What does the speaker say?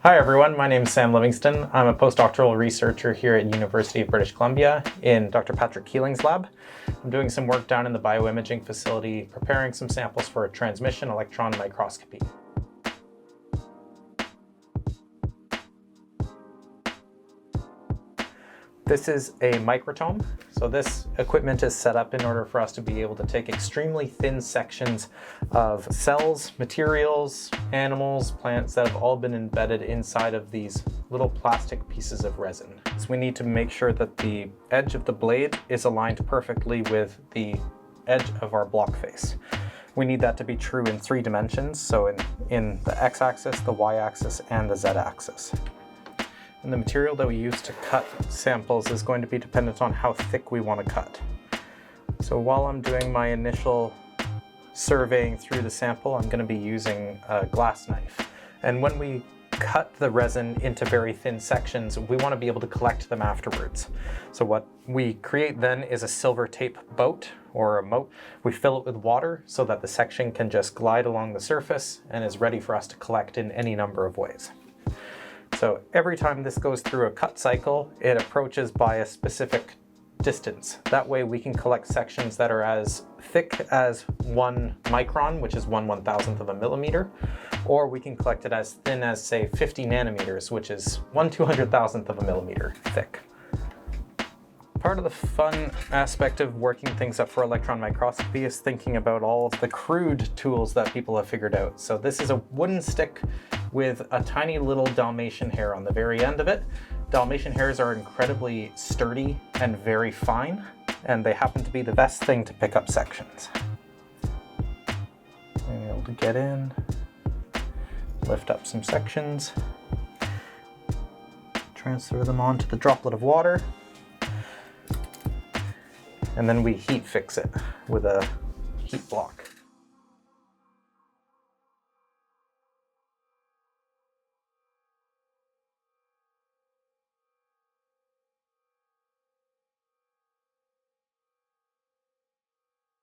Hi everyone, my name is Sam Livingston. I'm a postdoctoral researcher here at University of British Columbia in Dr. Patrick Keeling's lab. I'm doing some work down in the bioimaging facility, preparing some samples for a transmission electron microscopy. This is a microtome. So this equipment is set up in order for us to be able to take extremely thin sections of cells, materials, animals, plants that have all been embedded inside of these little plastic pieces of resin. So we need to make sure that the edge of the blade is aligned perfectly with the edge of our block face. We need that to be true in 3 dimensions, so in the x-axis, the y-axis, and the z-axis. And the material that we use to cut samples is going to be dependent on how thick we want to cut. So while I'm doing my initial surveying through the sample, I'm going to be using a glass knife. And when we cut the resin into very thin sections, we want to be able to collect them afterwards. So what we create then is a silver tape boat or a moat. We fill it with water so that the section can just glide along the surface and is ready for us to collect in any number of ways. So every time this goes through a cut cycle, it approaches by a specific distance. That way we can collect sections that are as thick as 1 micron, which is 1/1000th of a millimeter, or we can collect it as thin as, say, 50 nanometers, which is 1/200,000th of a millimeter thick. Part of the fun aspect of working things up for electron microscopy is thinking about all of the crude tools that people have figured out. So this is a wooden stick with a tiny little Dalmatian hair on the very end of it. Dalmatian hairs are incredibly sturdy and very fine, and they happen to be the best thing to pick up sections. Being able to get in, lift up some sections, transfer them onto the droplet of water, and then we heat fix it with a heat block.